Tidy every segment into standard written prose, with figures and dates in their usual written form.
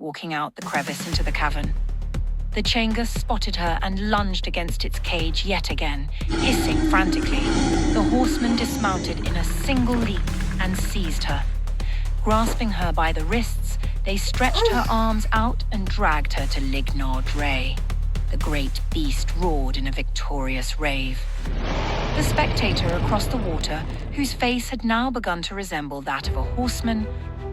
walking out the crevice into the cavern. The Changus spotted her and lunged against its cage yet again, hissing frantically. The horseman dismounted in a single leap and seized her. Grasping her by the wrists, they stretched her arms out and dragged her to Lignar Dre. The great beast roared in a victorious rave. The spectator across the water, whose face had now begun to resemble that of a horseman,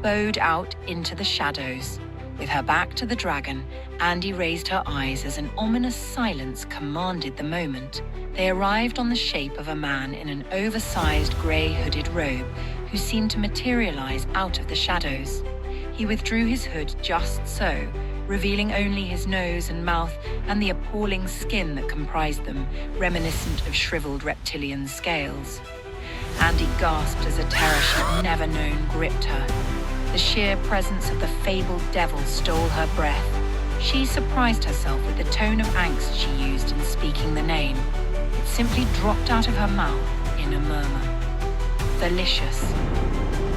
bowed out into the shadows. With her back to the dragon, Andi raised her eyes as an ominous silence commanded the moment. They arrived on the shape of a man in an oversized grey hooded robe who seemed to materialize out of the shadows. He withdrew his hood just so, revealing only his nose and mouth and the appalling skin that comprised them, reminiscent of shriveled reptilian scales. Andi gasped as a terror she'd never known gripped her. The sheer presence of the fabled devil stole her breath. She surprised herself with the tone of angst she used in speaking the name. It simply dropped out of her mouth in a murmur. Delicious.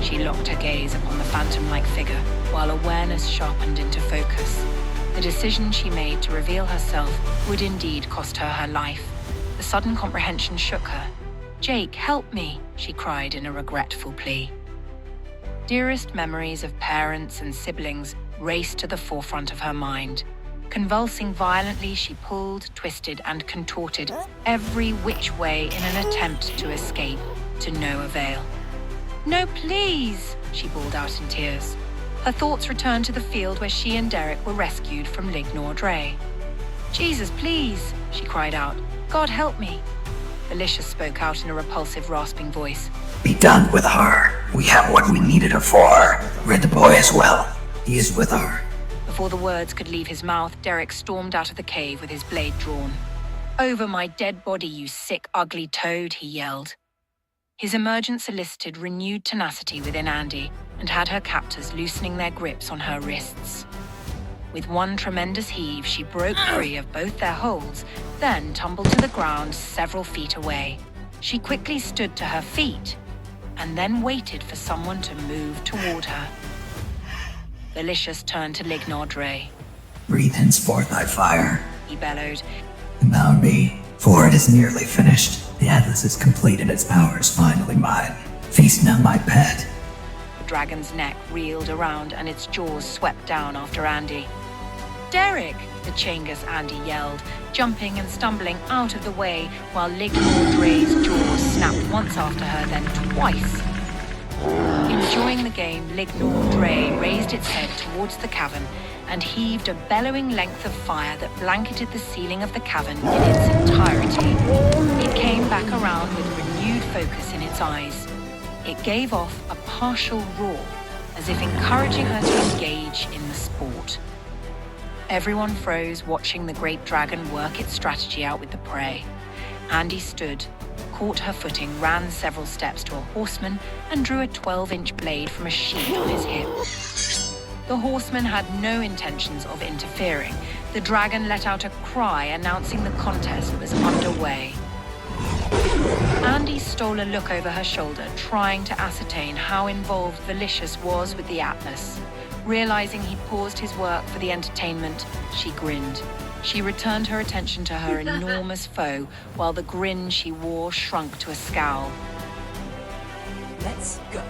She locked her gaze upon the phantom-like figure, while awareness sharpened into focus. The decision she made to reveal herself would indeed cost her her life. The sudden comprehension shook her. "Jake, help me," she cried in a regretful plea. Dearest memories of parents and siblings raced to the forefront of her mind. Convulsing violently, she pulled, twisted, and contorted every which way in an attempt to escape, to no avail. "No, please," she bawled out in tears. Her thoughts returned to the field where she and Derek were rescued from Lignar Dre. "Jesus, please," she cried out. "God help me." Felicia spoke out in a repulsive, rasping voice. "Be done with her. We have what we needed her for. Rid the boy as well. He is with her." Before the words could leave his mouth, Derek stormed out of the cave with his blade drawn. "Over my dead body, you sick, ugly toad," he yelled. His emergence elicited renewed tenacity within Andi and had her captors loosening their grips on her wrists. With one tremendous heave, she broke free of both their holds, then tumbled to the ground several feet away. She quickly stood to her feet and then waited for someone to move toward her. Delicious turned to Lignar Dre. "Breathe henceforth thy fire," he bellowed. "Mount me, for it is nearly finished. The Atlas is complete and its power is finally mine. Feast now, my pet." The dragon's neck reeled around and its jaws swept down after Andi. "Derek!" the Changus Andi yelled, jumping and stumbling out of the way while Lignar Dre's jaws snapped once after her, then twice. Enjoying the game, Lignar Dre raised its head towards the cavern and heaved a bellowing length of fire that blanketed the ceiling of the cavern in its entirety. It came back around with renewed focus in its eyes. It gave off a partial roar, as if encouraging her to engage in the sport. Everyone froze, watching the great dragon work its strategy out with the prey. Andi stood, caught her footing, ran several steps to a horseman, and drew a 12-inch blade from a sheath on his hip. The horseman had no intentions of interfering. The dragon let out a cry announcing the contest was underway. Andi stole a look over her shoulder, trying to ascertain how involved Delicious was with the Atlas. Realizing he'd paused his work for the entertainment, she grinned. She returned her attention to her enormous foe, while the grin she wore shrunk to a scowl. "Let's go."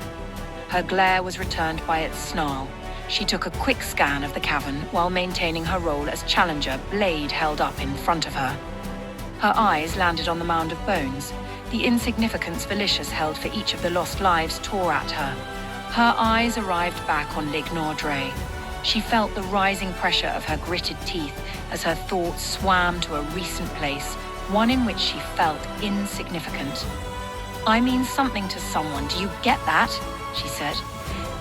Her glare was returned by its snarl. She took a quick scan of the cavern while maintaining her role as challenger, blade held up in front of her. Her eyes landed on the mound of bones. The insignificance Delicious held for each of the lost lives tore at her. Her eyes arrived back on Lignar Dre. She felt the rising pressure of her gritted teeth as her thoughts swam to a recent place, one in which she felt insignificant. "I mean something to someone, do you get that?" she said.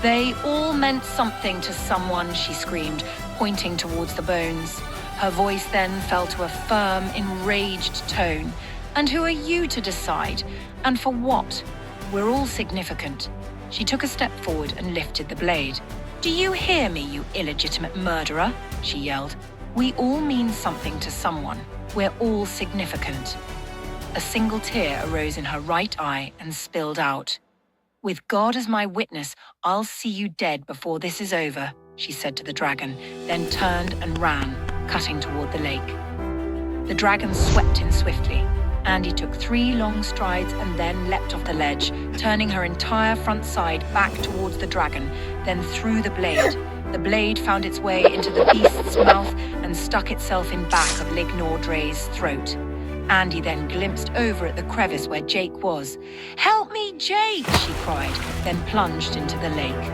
"They all meant something to someone," she screamed, pointing towards the bones. Her voice then fell to a firm, enraged tone. "And who are you to decide? And for what? We're all significant." She took a step forward and lifted the blade. "Do you hear me, you illegitimate murderer?" she yelled. "We all mean something to someone. We're all significant." A single tear arose in her right eye and spilled out. "With God as my witness, I'll see you dead before this is over," she said to the dragon, then turned and ran, cutting toward the lake. The dragon swept in swiftly. Andy took 3 long strides and then leapt off the ledge, turning her entire front side back towards the dragon, then threw the blade. The blade found its way into the beast's mouth and stuck itself in back of Lignor Dre's throat. Andy then glimpsed over at the crevice where Jake was. "Help me, Jake!" she cried, then plunged into the lake.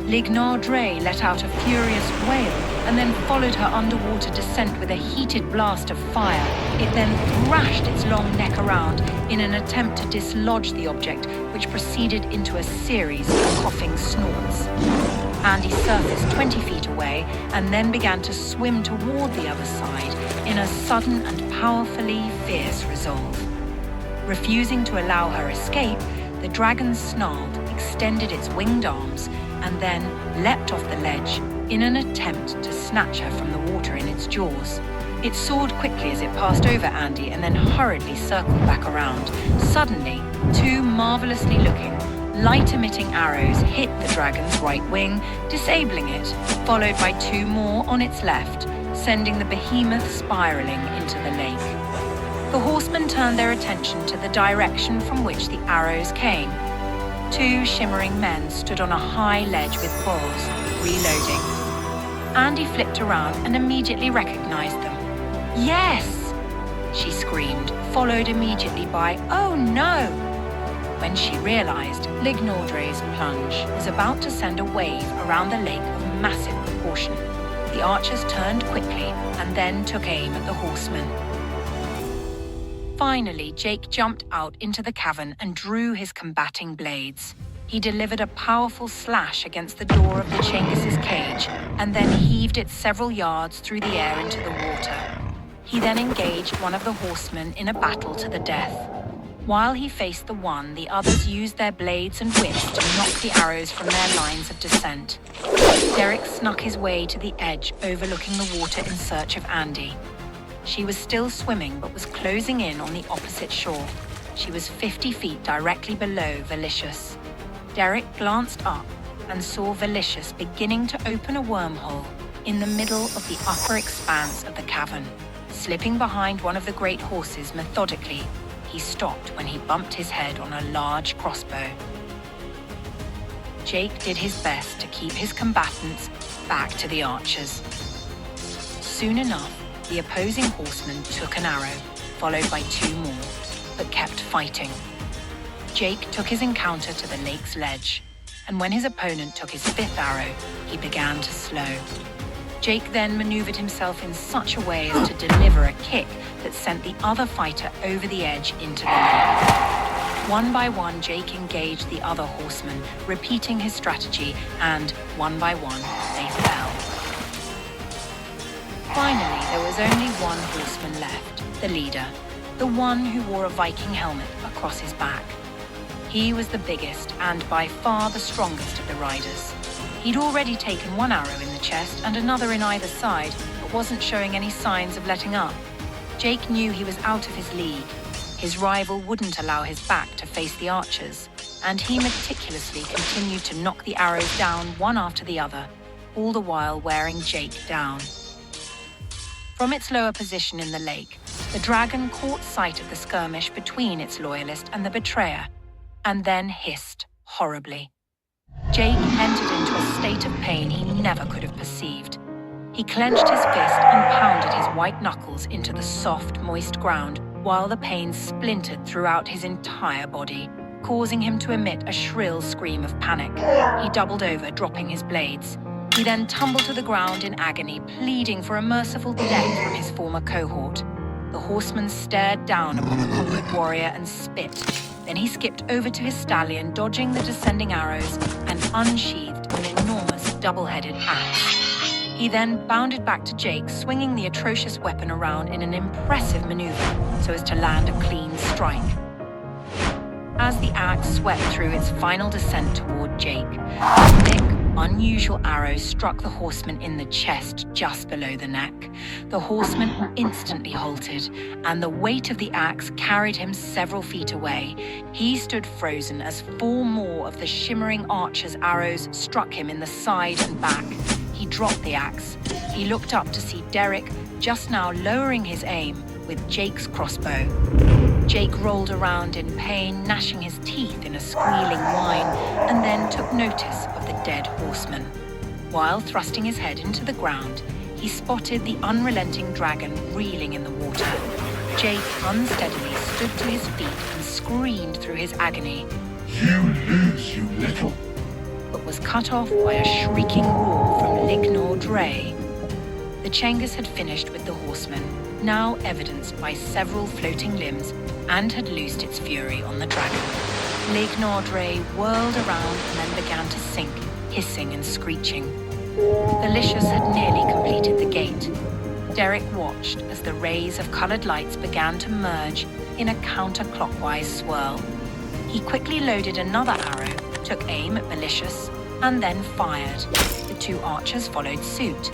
Lignor Dre let out a furious wail and then followed her underwater descent with a heated blast of fire. It then thrashed its long neck around in an attempt to dislodge the object, which proceeded into a series of coughing snorts. Andy surfaced 20 feet away and then began to swim toward the other side in a sudden and powerfully fierce resolve. Refusing to allow her escape, the dragon snarled, extended its winged arms, and then leapt off the ledge in an attempt to snatch her from the water in its jaws. It soared quickly as it passed over Andy and then hurriedly circled back around. Suddenly, 2 marvelously looking, light-emitting arrows hit the dragon's right wing, disabling it, followed by 2 more on its left, sending the behemoth spiraling into the lake. The horsemen turned their attention to the direction from which the arrows came. 2 shimmering men stood on a high ledge with bows, reloading. Andy flipped around and immediately recognized them. "Yes!" she screamed, followed immediately by, "Oh no!" When she realized Lignor Dre's plunge was about to send a wave around the lake of massive proportion, the archers turned quickly and then took aim at the horsemen. Finally, Jake jumped out into the cavern and drew his combating blades. He delivered a powerful slash against the door of the Changus's cage and then heaved it several yards through the air into the water. He then engaged one of the horsemen in a battle to the death. While he faced the one, the others used their blades and whips to knock the arrows from their lines of descent. Derek snuck his way to the edge overlooking the water in search of Andy. She was still swimming but was closing in on the opposite shore. She was 50 feet directly below Velicious. Derek glanced up and saw Velicious beginning to open a wormhole in the middle of the upper expanse of the cavern. Slipping behind one of the great horses methodically, he stopped when he bumped his head on a large crossbow. Jake did his best to keep his combatants back to the archers. Soon enough, the opposing horseman took an arrow, followed by 2 more, but kept fighting. Jake took his encounter to the lake's ledge, and when his opponent took his 5th arrow, he began to slow. Jake then maneuvered himself in such a way as to deliver a kick that sent the other fighter over the edge into the lake. One by one, Jake engaged the other horsemen, repeating his strategy, and one by one, they fell. Finally, there was only one horseman left, the leader, the one who wore a Viking helmet across his back. He was the biggest and by far the strongest of the riders. He'd already taken 1 arrow in the chest and another in either side, but wasn't showing any signs of letting up. Jake knew he was out of his league. His rival wouldn't allow his back to face the archers, and he meticulously continued to knock the arrows down one after the other, all the while wearing Jake down. From its lower position in the lake, the dragon caught sight of the skirmish between its loyalist and the betrayer, and then hissed horribly. Jake entered into a state of pain he never could have perceived. He clenched his fist and pounded his white knuckles into the soft, moist ground, while the pain splintered throughout his entire body, causing him to emit a shrill scream of panic. He doubled over, dropping his blades. He then tumbled to the ground in agony, pleading for a merciful death from his former cohort. The horseman stared down upon the conquered warrior and spit. Then he skipped over to his stallion, dodging the descending arrows, and unsheathed an enormous double-headed axe. He then bounded back to Jake, swinging the atrocious weapon around in an impressive maneuver so as to land a clean strike. As the axe swept through its final descent toward Jake, a thick, unusual arrow struck the horseman in the chest just below the neck. The horseman instantly halted, and the weight of the axe carried him several feet away. He stood frozen as 4 more of the shimmering archer's arrows struck him in the side and back. He dropped the axe. He looked up to see Derek just now lowering his aim with Jake's crossbow. Jake rolled around in pain, gnashing his teeth in a squealing whine, and then took notice of the dead horseman. While thrusting his head into the ground, he spotted the unrelenting dragon reeling in the water. Jake unsteadily stood to his feet and screamed through his agony. You lose, you little... But was cut off by a shrieking roar from Lignor Dre. The Cengus had finished with the horseman, now evidenced by several floating limbs, and had loosed its fury on the dragon. Lignor Dre whirled around and then began to sink, hissing and screeching. Belicious had nearly completed the gate. Derek watched as the rays of colored lights began to merge in a counterclockwise swirl. He quickly loaded another arrow, took aim at Belicious, and then fired. The two archers followed suit.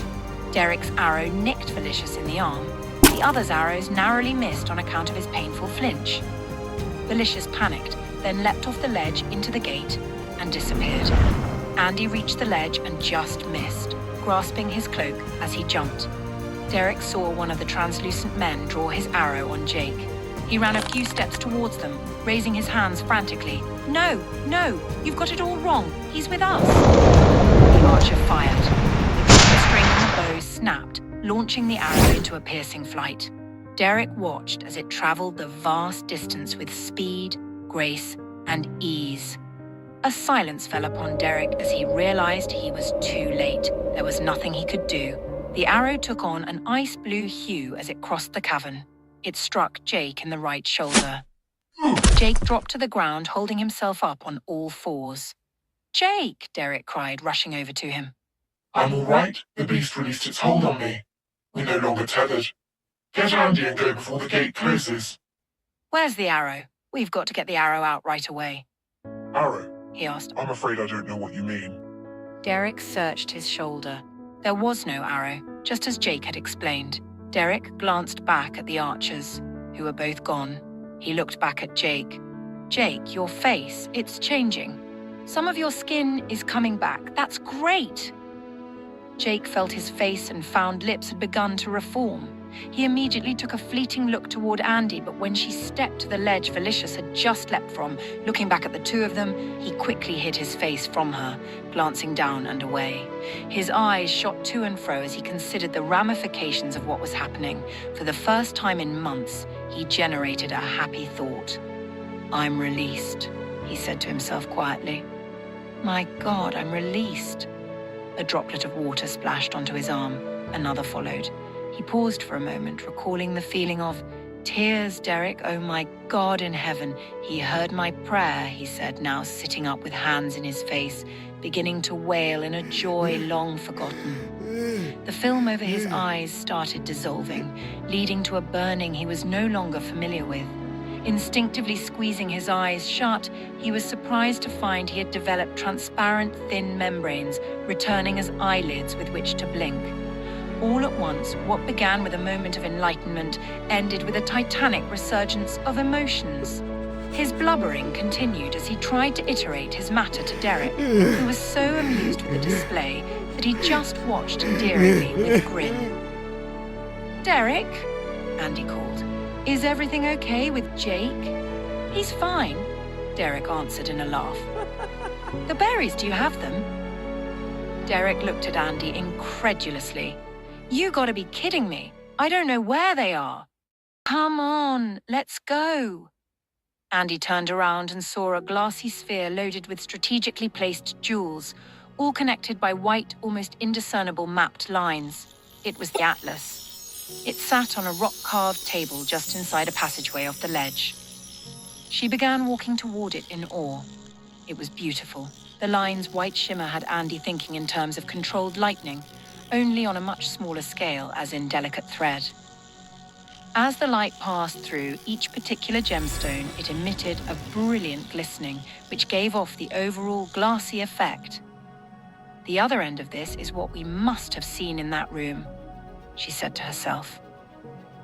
Derek's arrow nicked Belicious in the arm. The other's arrows narrowly missed on account of his painful flinch. Belicious panicked, then leapt off the ledge into the gate and disappeared. Andy reached the ledge and just missed, grasping his cloak as he jumped. Derek saw one of the translucent men draw his arrow on Jake. He ran a few steps towards them, raising his hands frantically. No, no, you've got it all wrong. He's with us. The archer fired. The string on the bow snapped, launching the arrow into a piercing flight. Derek watched as it traveled the vast distance with speed, grace, and ease. A silence fell upon Derek as he realized he was too late. There was nothing he could do. The arrow took on an ice blue hue as it crossed the cavern. It struck Jake in the right shoulder. Jake dropped to the ground, holding himself up on all fours. Jake, Derek cried, rushing over to him. I'm all right. The beast released its hold on me. We're no longer tethered. Get Andy and go before the gate closes. Where's the arrow? We've got to get the arrow out right away. Arrow? He asked. I'm afraid I don't know what you mean. Derek searched his shoulder. There was no arrow, just as Jake had explained. Derek glanced back at the archers, who were both gone. He looked back at Jake. Jake, your face, it's changing. Some of your skin is coming back. That's great. Jake felt his face and found lips had begun to reform. He immediately took a fleeting look toward Andy, but when she stepped to the ledge Belicious had just leapt from, looking back at the two of them, he quickly hid his face from her, glancing down and away. His eyes shot to and fro as he considered the ramifications of what was happening. For the first time in months, he generated a happy thought. I'm released, he said to himself quietly. My God, I'm released. A droplet of water splashed onto his arm. Another followed. He paused for a moment, recalling the feeling of, tears, Derek, oh my God in heaven. He heard my prayer, he said, now sitting up with hands in his face, beginning to wail in a joy long forgotten. The film over his eyes started dissolving, leading to a burning he was no longer familiar with. Instinctively squeezing his eyes shut, he was surprised to find he had developed transparent, thin membranes, returning as eyelids with which to blink. All at once, what began with a moment of enlightenment ended with a titanic resurgence of emotions. His blubbering continued as he tried to iterate his matter to Derek, who was so amused with the display that he just watched endearingly with a grin. Derek, Andy called, is everything okay with Jake? He's fine, Derek answered in a laugh. The berries, do you have them? Derek looked at Andy incredulously. You gotta be kidding me. I don't know where they are. Come on, let's go. Andy turned around and saw a glassy sphere loaded with strategically placed jewels, all connected by white, almost indiscernible mapped lines. It was the Atlas. It sat on a rock-carved table just inside a passageway off the ledge. She began walking toward it in awe. It was beautiful. The line's white shimmer had Andy thinking in terms of controlled lightning, only on a much smaller scale, as in delicate thread. As the light passed through each particular gemstone, it emitted a brilliant glistening, which gave off the overall glassy effect. The other end of this is what we must have seen in that room, she said to herself.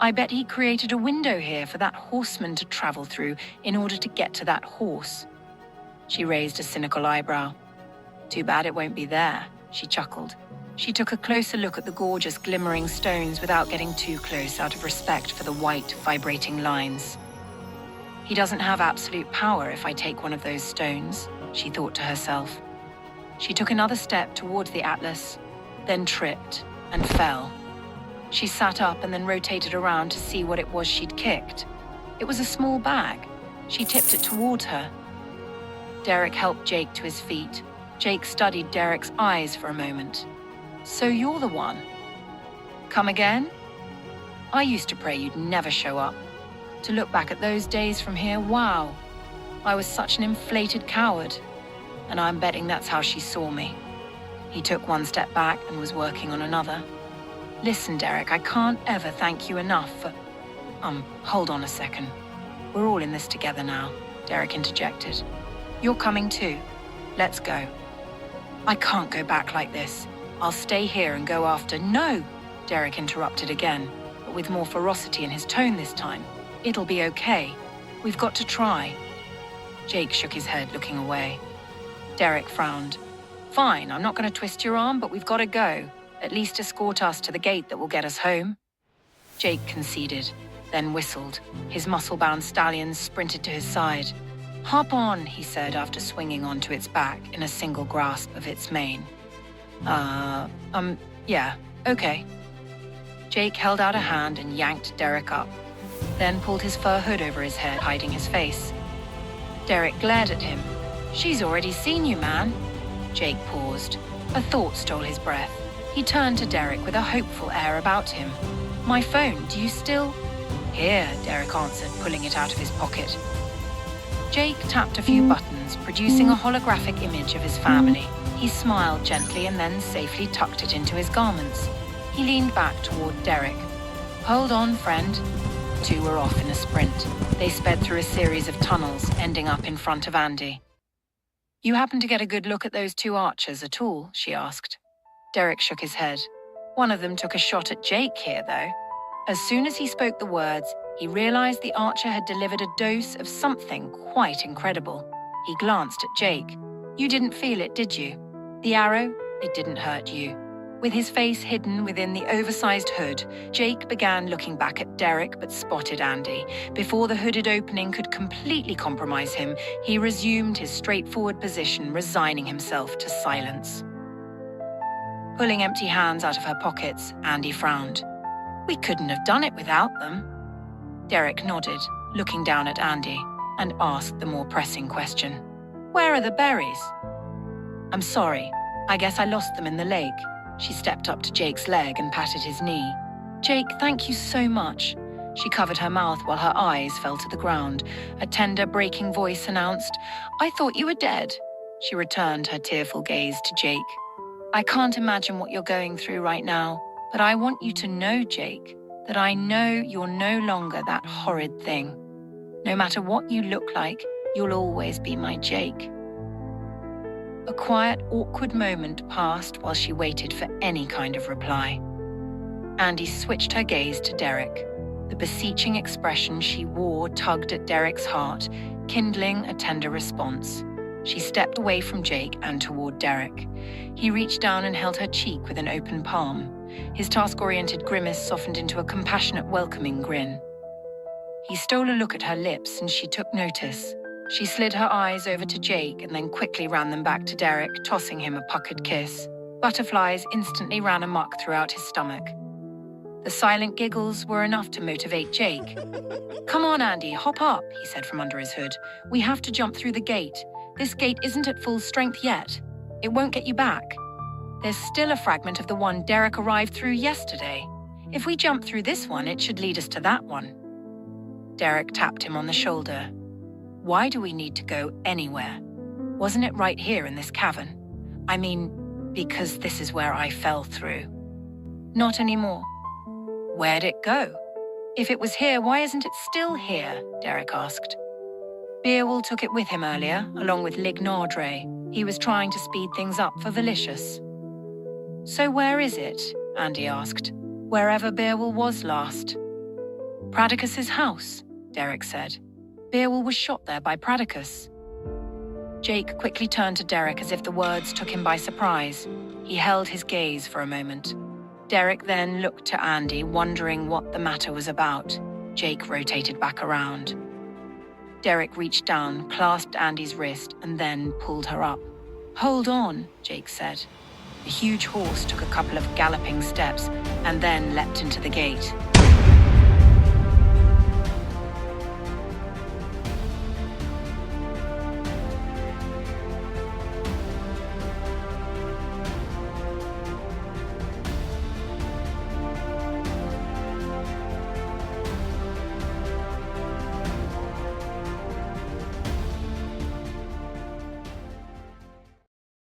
I bet he created a window here for that horseman to travel through in order to get to that horse. She raised a cynical eyebrow. Too bad it won't be there, she chuckled. She took a closer look at the gorgeous glimmering stones without getting too close out of respect for the white, vibrating lines. He doesn't have absolute power if I take one of those stones, she thought to herself. She took another step towards the atlas, then tripped and fell. She sat up and then rotated around to see what it was she'd kicked. It was a small bag. She tipped it toward her. Derek helped Jake to his feet. Jake studied Derek's eyes for a moment. So you're the one. Come again? I used to pray you'd never show up. To look back at those days from here, wow. I was such an inflated coward. And I'm betting that's how she saw me. He took one step back and was working on another. Listen, Derek, I can't ever thank you enough for... hold on a second. We're all in this together now, Derek interjected. You're coming too. Let's go. I can't go back like this. I'll stay here and go after... No! Derek interrupted again, but with more ferocity in his tone this time. It'll be okay. We've got to try. Jake shook his head, looking away. Derek frowned. Fine, I'm not going to twist your arm, but we've got to go. At least escort us to the gate that will get us home. Jake conceded, then whistled. His muscle-bound stallions sprinted to his side. Hop on, he said after swinging onto its back in a single grasp of its mane. Yeah, okay. Jake held out a hand and yanked Derek up, then pulled his fur hood over his head, hiding his face. Derek glared at him. She's already seen you, man. Jake paused. A thought stole his breath. He turned to Derek with a hopeful air about him. My phone, do you still... Here, Derek answered, pulling it out of his pocket. Jake tapped a few buttons, producing a holographic image of his family. He smiled gently and then safely tucked it into his garments. He leaned back toward Derek. Hold on, friend. The two were off in a sprint. They sped through a series of tunnels, ending up in front of Andy. You happen to get a good look at those two archers at all? She asked. Derek shook his head. One of them took a shot at Jake here, though. As soon as he spoke the words, he realized the archer had delivered a dose of something quite incredible. He glanced at Jake. You didn't feel it, did you? The arrow? It didn't hurt you. With his face hidden within the oversized hood, Jake began looking back at Derek but spotted Andy. Before the hooded opening could completely compromise him, he resumed his straightforward position, resigning himself to silence. Pulling empty hands out of her pockets, Andy frowned. We couldn't have done it without them. Derek nodded, looking down at Andy, and asked the more pressing question. Where are the berries? I'm sorry. I guess I lost them in the lake. She stepped up to Jake's leg and patted his knee. Jake, thank you so much. She covered her mouth while her eyes fell to the ground. A tender, breaking voice announced, I thought you were dead. She returned her tearful gaze to Jake. I can't imagine what you're going through right now, but I want you to know, Jake, that I know you're no longer that horrid thing. No matter what you look like, you'll always be my Jake. A quiet, awkward moment passed while she waited for any kind of reply. Andy switched her gaze to Derek. The beseeching expression she wore tugged at Derek's heart, kindling a tender response. She stepped away from Jake and toward Derek. He reached down and held her cheek with an open palm. His task-oriented grimace softened into a compassionate, welcoming grin. He stole a look at her lips and she took notice. She slid her eyes over to Jake and then quickly ran them back to Derek, tossing him a puckered kiss. Butterflies instantly ran amok throughout his stomach. The silent giggles were enough to motivate Jake. Come on, Andy, hop up, he said from under his hood. We have to jump through the gate. This gate isn't at full strength yet. It won't get you back. There's still a fragment of the one Derek arrived through yesterday. If we jump through this one, it should lead us to that one. Derek tapped him on the shoulder. Why do we need to go anywhere? Wasn't it right here in this cavern? I mean, because this is where I fell through. Not anymore. Where'd it go? If it was here, why isn't it still here? Derek asked. Beowulf took it with him earlier, along with Lig Nardre. He was trying to speed things up for Valicious. So where is it? Andy asked. Wherever Beowulf was last. Pradicus's house, Derek said. Beowulf was shot there by Pradicus. Jake quickly turned to Derek as if the words took him by surprise. He held his gaze for a moment. Derek then looked to Andy, wondering what the matter was about. Jake rotated back around. Derek reached down, clasped Andy's wrist, and then pulled her up. "Hold on," Jake said. The huge horse took a couple of galloping steps and then leapt into the gate.